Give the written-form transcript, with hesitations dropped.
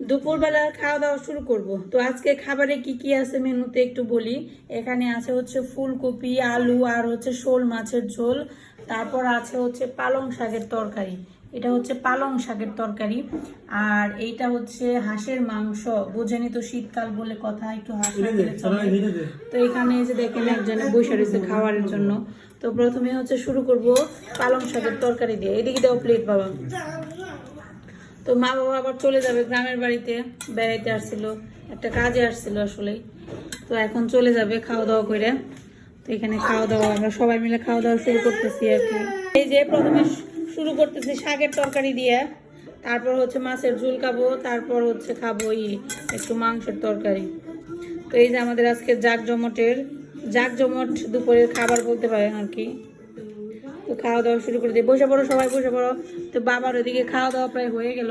দুপুরবেলার খাওয়া দাওয়া শুরু করব। তো আজকে খাবারে কি কি আছে মেনুতে একটু বলি। এখানে আছে হচ্ছে ফুলকপি, আলু আর হচ্ছে শোল মাছের ঝোল। তারপর আছে হচ্ছে পালং শাকের তরকারি। এটা হচ্ছে পালং শাকের তরকারি। আর এইটা হচ্ছে হাঁসের মাংস। বোঝেনি তো, শীতকাল বলে কথা, একটু হাঁস না খেলে চলে। তো এখানে এই যে দেখেন একজনে বসে রয়েছে খাওয়ার জন্য। তো প্রথমে হচ্ছে শুরু করব পালং শাকের তরকারি দিয়ে। এদিকে দাও প্লেট বাবা। তো মা বাবা আবার চলে যাবে গ্রামের বাড়িতে, বেড়াইতে আসছিল, একটা কাজে আসছিল আসলেই। তো এখন চলে যাবে খাওয়া দাওয়া করে। তো এখানে খাওয়া দাওয়া আমরা সবাই মিলে খাওয়া দাওয়া শুরু করতেছি আর কি। এই যে প্রথমে শুরু করতেছি শাকের তরকারি দিয়ে, তারপর হচ্ছে মাছের ঝোল খাবো, তারপর হচ্ছে খাবো একটু মাংসের তরকারি। তো এই যে আমাদের আজকে জাকজমট দুপুরের খাবার বলতে পারেন আর কি। তো খাওয়া দাওয়া শুরু করে দিই। বসে পড়ো সবাই, বসে পড়ো। তো বাবার ওইদিকে খাওয়া দাওয়া প্রায় হয়ে গেল।